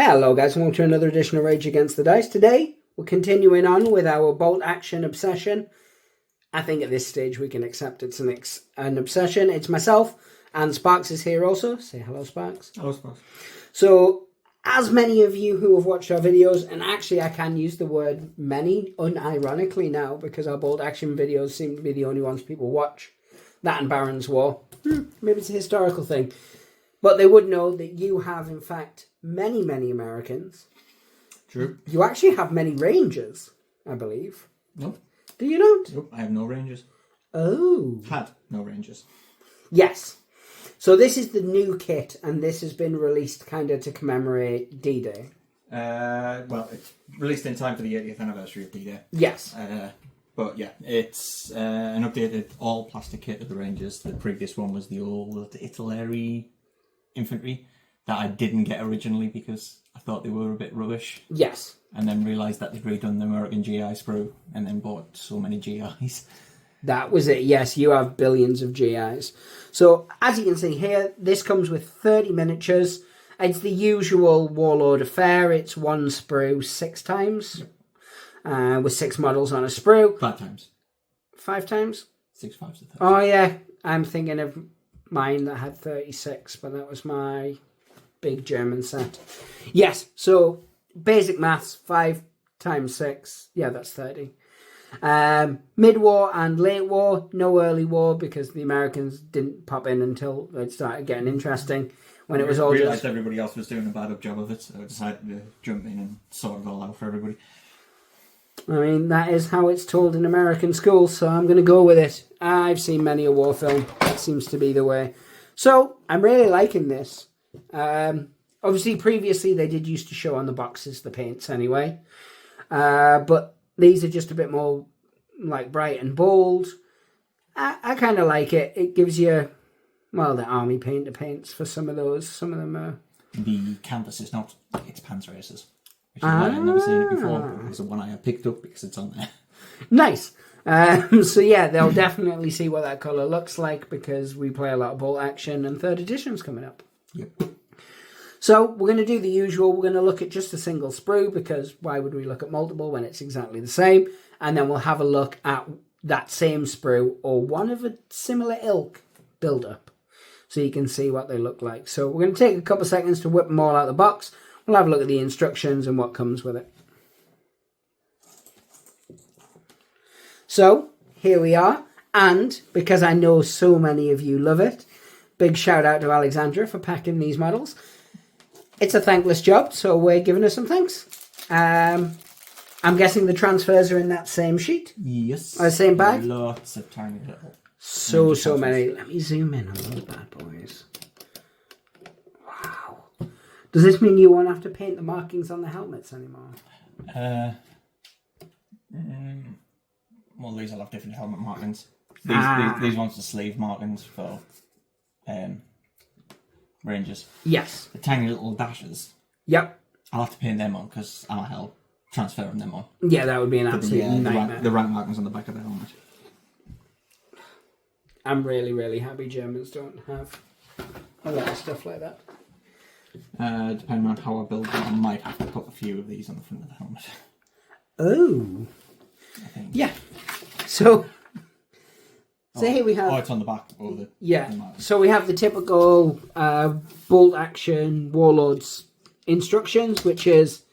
Hello guys, and welcome to another edition of Rage Against the Dice. Today, we're continuing on with our bolt action obsession. I think at this stage we can accept it's an obsession. It's myself, and Sparks is here also. Say hello, Sparks. Hello, Sparks. So, as many of you who have watched our videos, and actually I can use the word many unironically now, because our bolt action videos seem to be the only ones people watch. That and Baron's War. Maybe it's a historical thing. But they would know that you have, in fact, many Americans. True. You actually have many Rangers, I believe. Nope. Do you not? Nope, I have no Rangers. Oh. Had no Rangers. Yes. So this is the new kit, and this has been released kind of to commemorate D-Day. Well, it's released in time for the 80th anniversary of D-Day. Yes. But yeah, it's an updated all-plastic kit of the Rangers. The previous one was the old Italy infantry that I didn't get originally because I thought they were a bit rubbish. Yes. And then realised that they'd redone the American GI sprue and then bought so many GIs. That was it. Yes, you have billions of GIs. So, as you can see here, this comes with 30 miniatures. It's the usual Warlord affair. It's one sprue 6 times, with 6 models on a sprue. 5 times. 5 times? 6 5s to 30. Oh, yeah. I'm thinking of mine that had 36, but that was my big German set. Yes, so basic maths, 5 times 6. Yeah, that's 30. Mid-war and late war, no early war because the Americans didn't pop in until it started getting interesting. When it was all realised everybody else was doing a bad job of it, so I decided to jump in and sort it all out for everybody. I mean, that is how it's told in American schools, so I'm going to go with it. I've seen many a war film. That seems to be the way. So, I'm really liking this. Obviously, previously, they did used to show on the boxes the paints anyway. But these are just a bit more, like, bright and bold. I kind of like it. It gives you, well, the army painter paints for some of those. Some of them are... The canvas is not, it's Panzerraces. Which is why I've never seen it before. But it was the one I have picked up because it's on there. Nice. So yeah, they'll definitely see what that colour looks like because we play a lot of bolt action and 3rd edition's coming up. Yep. So we're going to do the usual. We're going to look at just a single sprue because why would we look at multiple when it's exactly the same? And then we'll have a look at that same sprue or one of a similar ilk build up so you can see what they look like. So we're going to take a couple of seconds to whip them all out of the box. We'll have a look at the instructions and what comes with it. So, here we are. And, because I know so many of you love it, big shout out to Alexandra for packing these models. It's a thankless job, so we're giving her some thanks. I'm guessing the transfers are in that same sheet? Yes. Or the same bag? Lots of tiny little... So many. Let me zoom in on those bad boys. Wow. Does this mean you won't have to paint the markings on the helmets anymore? Well, these will have different helmet markings. These ones are sleeve markings for Rangers. Yes. The tiny little dashes. Yep. I'll have to paint them on because I'll transfer them on. Yeah, that would be an absolute nightmare. The rank markings on the back of the helmet. I'm really happy Germans don't have a lot of stuff like that. Depending on how I build them, I might have to put a few of these on the front of the helmet. Oh. I think. Yeah. So here we have... Oh, it's on the back. So we have the typical bolt action Warlords instructions, which is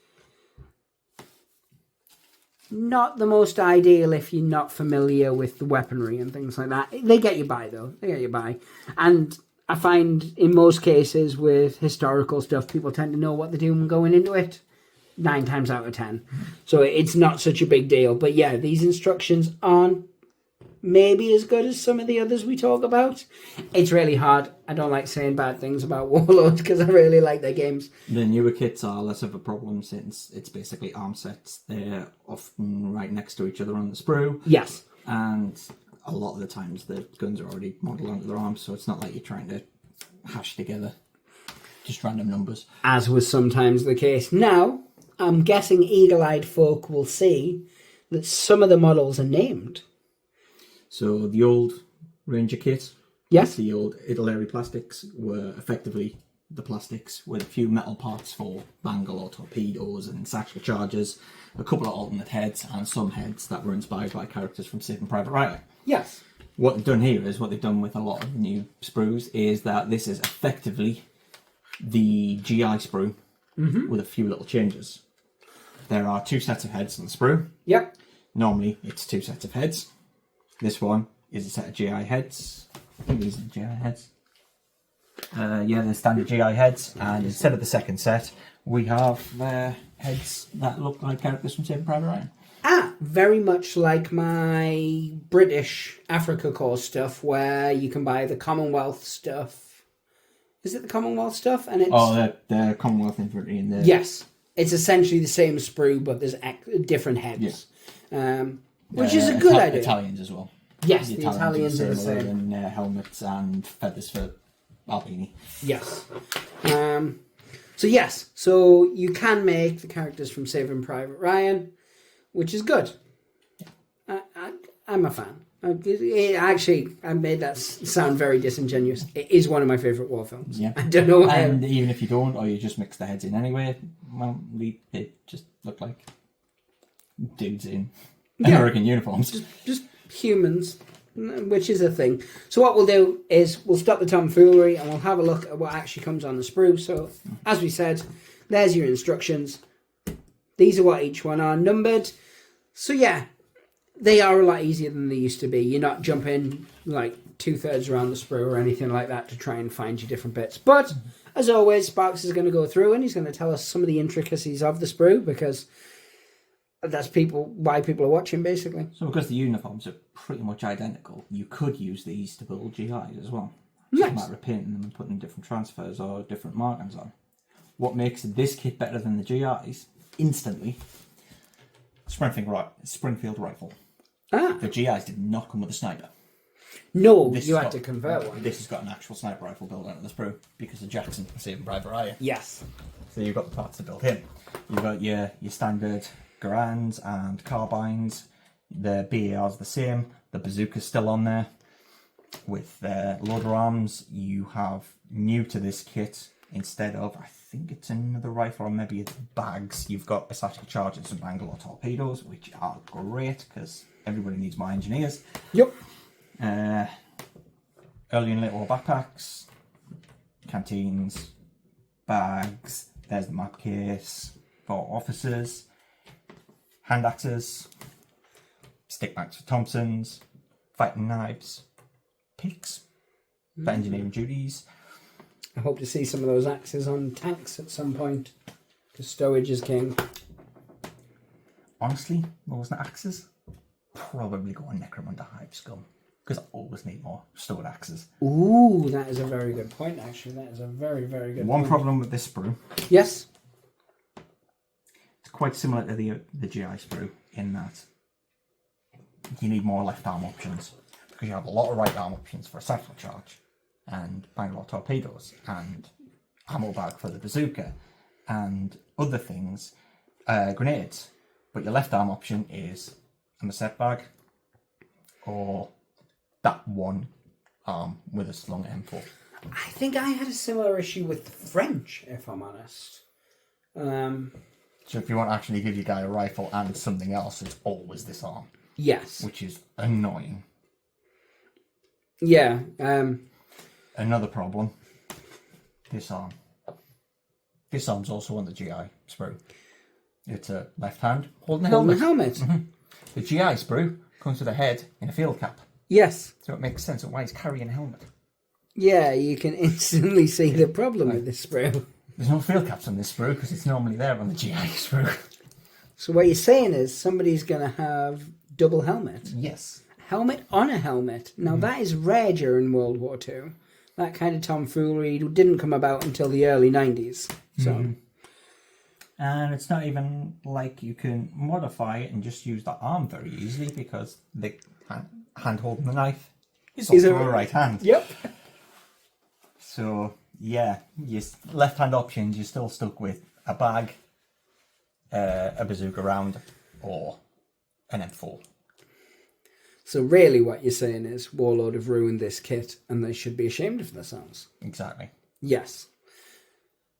not the most ideal if you're not familiar with the weaponry and things like that. They get you by, though. They get you by. And I find in most cases with historical stuff, people tend to know what they're doing going into it 9 times out of 10. So it's not such a big deal. But yeah, these instructions aren't maybe as good as some of the others we talk about. It's really hard. I don't like saying bad things about Warlords because I really like their games. The newer kits are less of a problem since it's basically arm sets. They're often right next to each other on the sprue. Yes. And a lot of the times the guns are already modelled onto their arms, so it's not like you're trying to hash together just random numbers. As was sometimes the case. Now, I'm guessing eagle-eyed folk will see that some of the models are named. So the old Ranger kit, yes, the old Italy plastics were effectively the plastics with a few metal parts for bangle or torpedoes and satchel chargers, a couple of alternate heads, and some heads that were inspired by characters from Saving Private Ryan. Yes. What they've done here is what they've done with a lot of new sprues is that this is effectively the GI sprue with a few little changes. There are 2 sets of heads on the sprue. Yep. Normally it's 2 sets of heads. This one is a set of GI heads. I think these are the GI heads. Yeah, the standard GI heads, and instead of the second set, we have heads that look like characters from Saving Private Ryan. Very much like my British Africa Corps stuff, where you can buy the Commonwealth stuff. Is it the Commonwealth stuff? And it's the Commonwealth infantry in there. Yes, it's essentially the same sprue, but there's different heads, which is a good idea. Italians as well. Yes, the Italians are the same. And helmets and feathers for Albini. Yes. So you can make the characters from Saving Private Ryan, which is good. I'm a fan. I made that sound very disingenuous. It is one of my favourite war films. Yeah. I don't know why. And even if you don't, or you just mix the heads in anyway, well, they just look like dudes in American uniforms. Just humans, which is a thing. So what we'll do is we'll stop the tomfoolery and we'll have a look at what actually comes on the sprue. So, as we said, there's your instructions. These are what each one are numbered. So yeah, they are a lot easier than they used to be. You're not jumping like 2/3 around the sprue or anything like that to try and find your different bits. But as always, Sparks is going to go through and he's going to tell us some of the intricacies of the sprue, because that's why people are watching, basically. So because the uniforms are pretty much identical, you could use these to build GIs as well. It's Nice. a matter of painting them and putting different transfers or different markings on. What makes this kit better than the GIs, instantly, Springfield rifle. The GIs did not come with a sniper. No, you had to convert one. This has got an actual sniper rifle built into the sprue because of Jackson Saving Private Ryan. Yes. So you've got the parts to build him. You've got your standard Garands and carbines. The BAR's the same. The bazooka's still on there. With loader arms, you have new to this kit, instead of, I think it's another rifle or maybe it's bags, you've got a satchel chargers and Bangalore torpedoes, which are great because everybody needs more engineers. Yep. Early and late war backpacks, canteens, bags. There's the map case for officers, hand axes, stick backs for Thompsons, fighting knives, picks for engineering duties. I hope to see some of those axes on tanks at some point, because stowage is king. Honestly, those axes probably go on Necromunda Hive Scum, because I always need more stored axes. Ooh, that is a very good point, actually. That is a very, very good One point. problem with this sprue, Yes. it's quite similar to the GI sprue in that you need more left arm options, because you have a lot of right arm options for a satchel charge and Bangalore torpedoes and ammo bag for the bazooka and other things, grenades. But your left arm option is a Macet bag or that one arm with a slung M4. I think I had a similar issue with the French, if I'm honest. So if you want to actually give your guy a rifle and something else, it's always this arm. Yes. Which is annoying. Yeah. Another problem, this arm. This arm's also on the GI sprue. It's a left hand holding a helmet. The GI sprue comes with a head in a field cap. Yes. So it makes sense of why he's carrying a helmet. Yeah, you can instantly see the problem with this sprue. There's no field caps on this sprue because it's normally there on the GI sprue. So what you're saying is somebody's going to have double helmet. Yes. Helmet on a helmet. Now that is rare during World War II. That kind of tomfoolery didn't come about until the early 90s. So, And it's not even like you can modify it and just use the arm very easily, because the hand holding the knife is also a right hand. Yep. So, yeah, your left-hand options, you're still stuck with a bag, a bazooka round, or an M4. So really what you're saying is Warlord have ruined this kit and they should be ashamed of themselves. Exactly. Yes.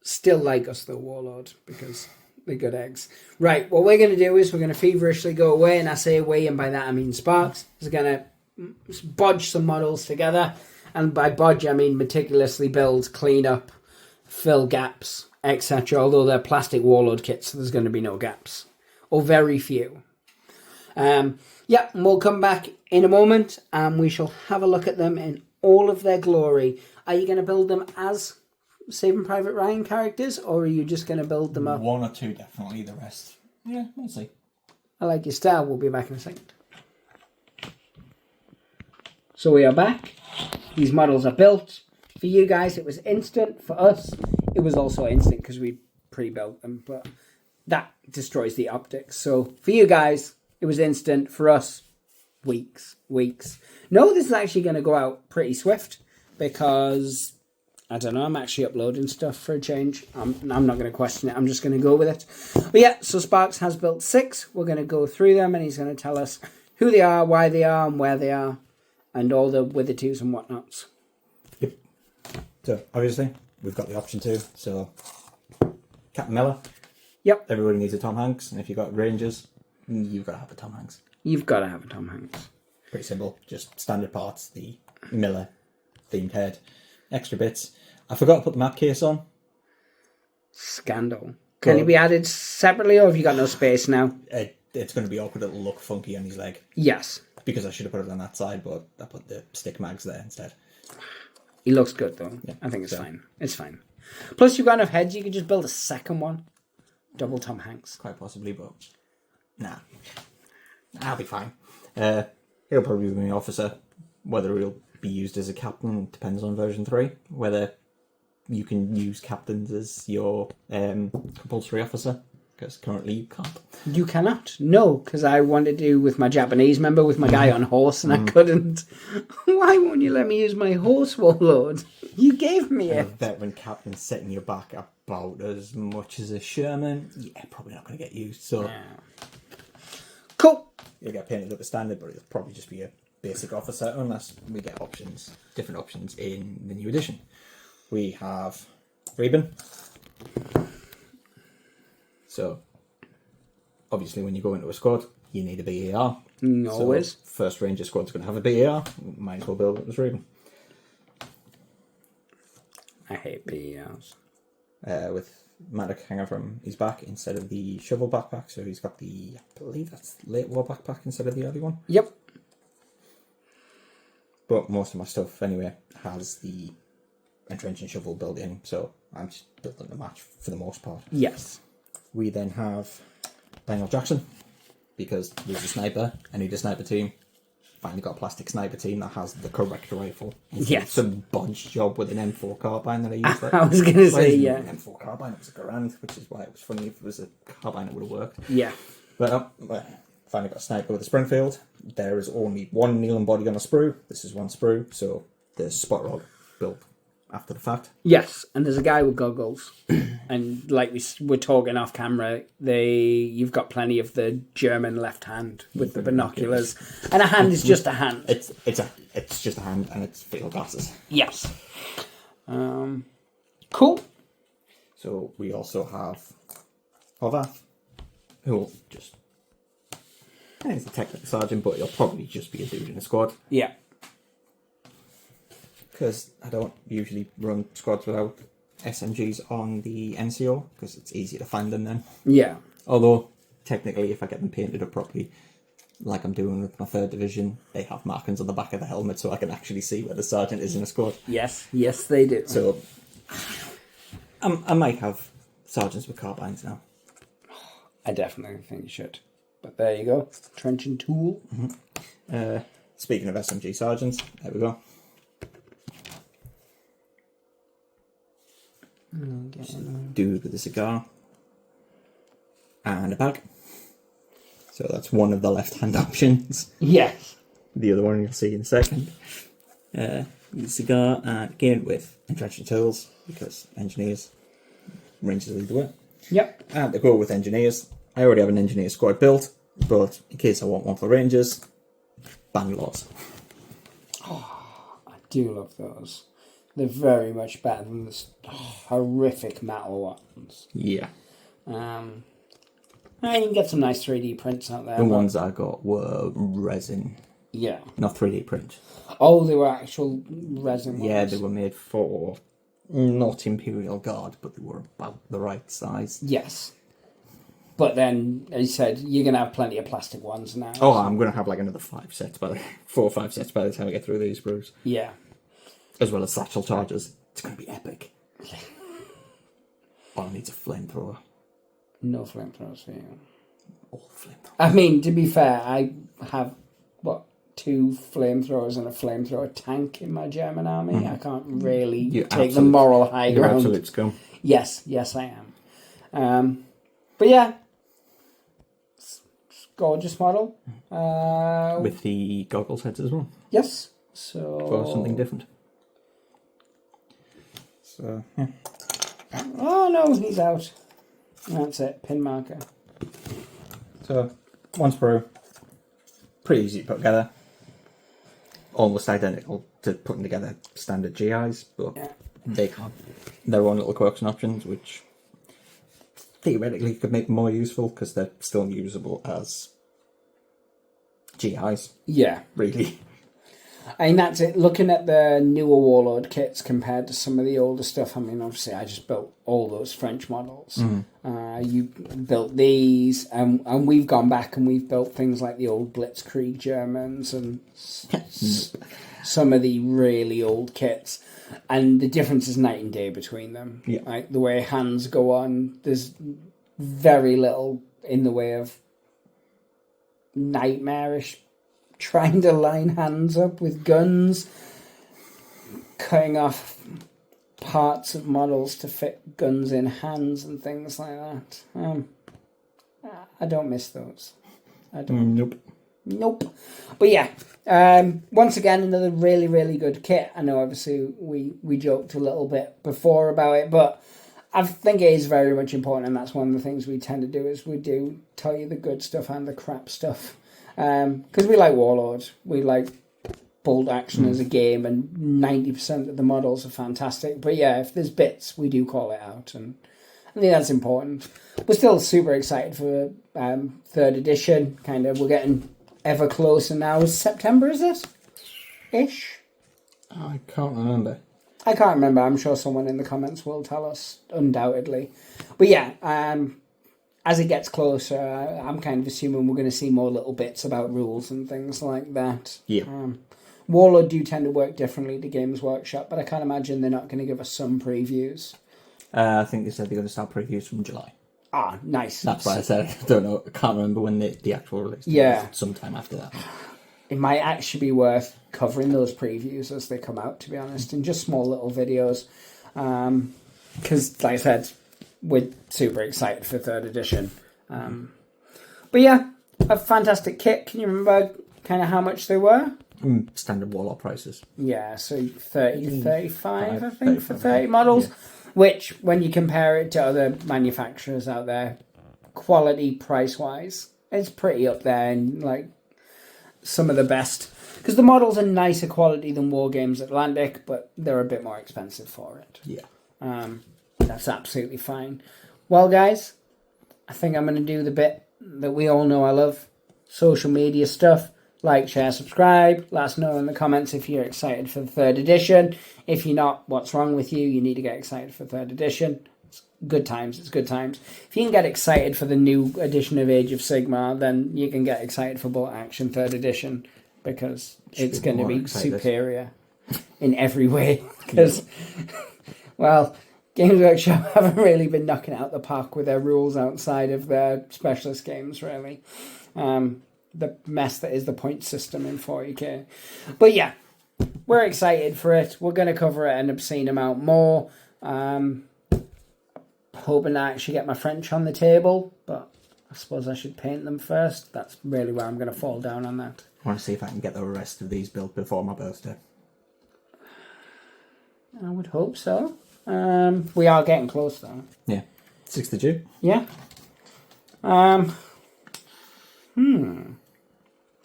Still like us though, Warlord, because they're good eggs. Right, what we're going to do is we're going to feverishly go away, and I say away, and by that I mean Sparks is going to bodge some models together, and by bodge I mean meticulously build, clean up, fill gaps, etc. Although they're plastic Warlord kits, so there's going to be no gaps, or very few. Yeah, and we'll come back in a moment, and we shall have a look at them in all of their glory. Are you going to build them as Saving Private Ryan characters, or are you just going to build them up? One or two, definitely. The rest, yeah, we'll see. I like your style. We'll be back in a second. So we are back. These models are built. For you guys, it was instant. For us, it was also instant because we pre-built them, but that destroys the optics. So for you guys, it was instant. For us, weeks. No, this is actually going to go out pretty swift because, I don't know, I'm actually uploading stuff for a change. I'm not going to question it. I'm just going to go with it. But yeah, so Sparks has built 6. We're going to go through them, and he's going to tell us who they are, why they are, and where they are, and all the with the twos and whatnots. Yep. So, obviously, we've got the option to. So, Captain Miller. Yep. Everybody needs a Tom Hanks, and if you've got Rangers, you've got to have a Tom Hanks. You've got to have a Tom Hanks. Pretty simple. Just standard parts. The Miller themed head. Extra bits. I forgot to put the map case on. Scandal. Can he be added separately, or have you got no space now? It's going to be awkward. It'll look funky on his leg. Yes. Because I should have put it on that side, but I put the stick mags there instead. He looks good, though. Yeah, I think it's fine. It's fine. Plus, you've got enough heads, you could just build a second one. Double Tom Hanks. Quite possibly, but nah. I'll be fine. He'll probably be my officer. Whether he'll be used as a captain depends on version 3. Whether you can use captains as your compulsory officer, because currently you can't. You cannot? No, because I wanted to do with my Japanese member, with my guy on horse, and I couldn't. Why won't you let me use my horse, Warlord? You gave me it. A veteran captain setting your back about as much as a Sherman, yeah, probably not going to get used. So Yeah. Cool. You'll get painted up as standard, but it'll probably just be a basic officer unless we get options, different options in the new edition. We have Reuben. So obviously when you go into a squad, you need a BAR. Always. So first Ranger squad's going to have a BAR. Might as well build it as Reuben. I hate BERs. With Maddox hanger from his back instead of the shovel backpack. So he's got the, I believe that's late war backpack instead of the early one. Yep. But most of my stuff anyway has the entrench and shovel built in. So I'm just building a match for the most part. Yes. We then have Daniel Jackson, because there's a sniper. I need a sniper team. Finally got a plastic sniper team that has the correct rifle. Yes. Some bunch job with an M4 carbine that I used. I was going to say, yeah. An M4 carbine, it was a grand, which is why it was funny. If it was a carbine, it would have worked. Yeah. But finally got a sniper with a Springfield. There is only one Nealon body on a sprue. This is one sprue, so the spot rod built after the fact. Yes, and there's a guy with goggles, and like we were talking off camera, you've got plenty of the German left hand with the binoculars, and a hand is just a hand. It's just a hand, and it's field glasses. Yes. Cool. So we also have Hovath, who will just, he's a technical sergeant, but he'll probably just be a dude in a squad. Yeah. Because I don't usually run squads without SMGs on the NCO, because it's easier to find them then. Yeah. Although, technically, if I get them painted up properly, like I'm doing with my 3rd division, they have markings on the back of the helmet, so I can actually see where the sergeant is in a squad. Yes, they do. So, I might have sergeants with carbines now. I definitely think you should. But there you go. Trench and tool. Mm-hmm. Speaking of SMG sergeants, there we go. Dude with a cigar and a bag. So that's one of the left-hand options. Yes. The other one you'll see in a second. The cigar, and again with entrenching tools, because engineers, Rangers lead the way. Yep. And to go with engineers, I already have an engineer squad built, but in case I want one for Rangers, Bangalores. Oh, I do love those. They're very much better than the horrific metal ones. Yeah. You can get some nice 3D prints out there. The ones I got were resin, Yeah. not 3D print. Oh, they were actual resin ones. Yeah, they were made for not Imperial Guard, but they were about the right size. Yes. But then, as you said, you're going to have plenty of plastic ones now. Oh, I'm going to have like another 4 or 5 sets by the time I get through these brews. Yeah. As well as satchel chargers. It's going to be epic. Oh, I need a flamethrower. No flamethrowers for you. All flamethrowers. I mean, to be fair, I have, 2 flamethrowers and a flamethrower tank in my German army. I can't really take the moral high You're ground. absolute scum. Yes, I am. But yeah, it's gorgeous model. With the goggles heads as well. Yes. So For something different. So, yeah. Oh no, he's out. That's it. Pin marker. So, one sprue. Pretty easy to put together. Almost identical to putting together standard GIs, but they have their own little quirks and options, which theoretically could make them more useful because they're still usable as GIs. Yeah. Really. And that's it. Looking at the newer Warlord kits compared to some of the older stuff, I mean, obviously, I just built all those French models. You built these, and we've gone back and we've built things like the old Blitzkrieg Germans and some of the really old kits. And the difference is night and day between them. Yeah. Like the way hands go on, there's very little in the way of nightmarish trying to line hands up with guns, cutting off parts of models to fit guns in hands and things like that. I don't miss those. I don't. Nope. But yeah, once again, another really, really good kit. I know obviously we joked a little bit before about it, but I think it is very much important, and that's one of the things we tend to do is we do tell you the good stuff and the crap stuff. Because we like Warlord, we like Bolt Action as a game, and 90% of the models are fantastic. But yeah, if there's bits, we do call it out, and I think that's important. We're still super excited for 3rd edition. We're getting ever closer now. Is September, is it? Ish? I can't remember. I can't remember. I'm sure someone in the comments will tell us, undoubtedly. But yeah, as it gets closer, I'm kind of assuming we're going to see more little bits about rules and things like that. Yeah. Warlord do tend to work differently to Games Workshop, but I can't imagine they're not going to give us some previews. I think they said they're going to start previews from July. Ah, nice. That's why I said I don't know. I can't remember when the actual release date Yeah. was. Sometime after that. It might actually be worth covering those previews as they come out, to be honest, in just small little videos. Because, like I said, we're super excited for 3rd edition. But yeah, a fantastic kit. Can you remember kind of how much they were? Standard Warlord prices. Yeah, so 30 to 35, I think, 35, for 30 models. yeah. Which, when you compare it to other manufacturers out there, quality price-wise, it's pretty up there and like some of the best. Because the models are nicer quality than Wargames Atlantic, but they're a bit more expensive for it. Yeah. That's absolutely fine. Well, guys, I think I'm going to do the bit that we all know I love. Social media stuff. Like, share, subscribe. Let us know in the comments if you're excited for the 3rd edition. If you're not, what's wrong with you? You need to get excited for 3rd edition. It's good times. It's good times. If you can get excited for the new edition of Age of Sigmar, then you can get excited for Bolt Action 3rd edition, because it's going to be superior in every way. Because, well, Games Workshop haven't really been knocking it out the park with their rules outside of their specialist games, really. The mess that is the point system in 40k. But yeah, we're excited for it. We're going to cover it an obscene amount more. Hoping to actually get my French on the table, but I suppose I should paint them first. That's really where I'm going to fall down on that. I want to see if I can get the rest of these built before my birthday. I would hope so. We are getting close though. Yeah. 6th of June. Yeah.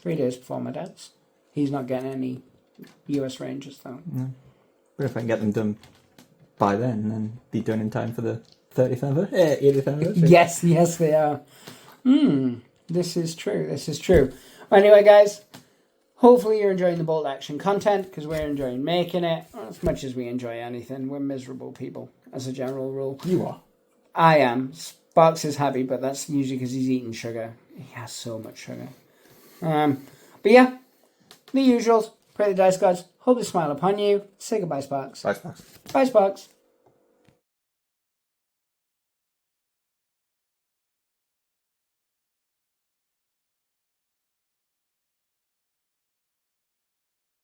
3 days before my dad's. He's not getting any US Rangers though. No. But if I can get them done by then be done in time for the 80th anniversary. Yes, they are. This is true. Anyway, guys, hopefully you're enjoying the bolt action content, because we're enjoying making it as much as we enjoy anything. We're miserable people, as a general rule. You are. I am. Sparks is happy, but that's usually because he's eating sugar. He has so much sugar. But yeah, the usuals. Pray the dice gods. Hope they smile upon you. Say goodbye, Sparks. Bye, Sparks. Bye, Sparks.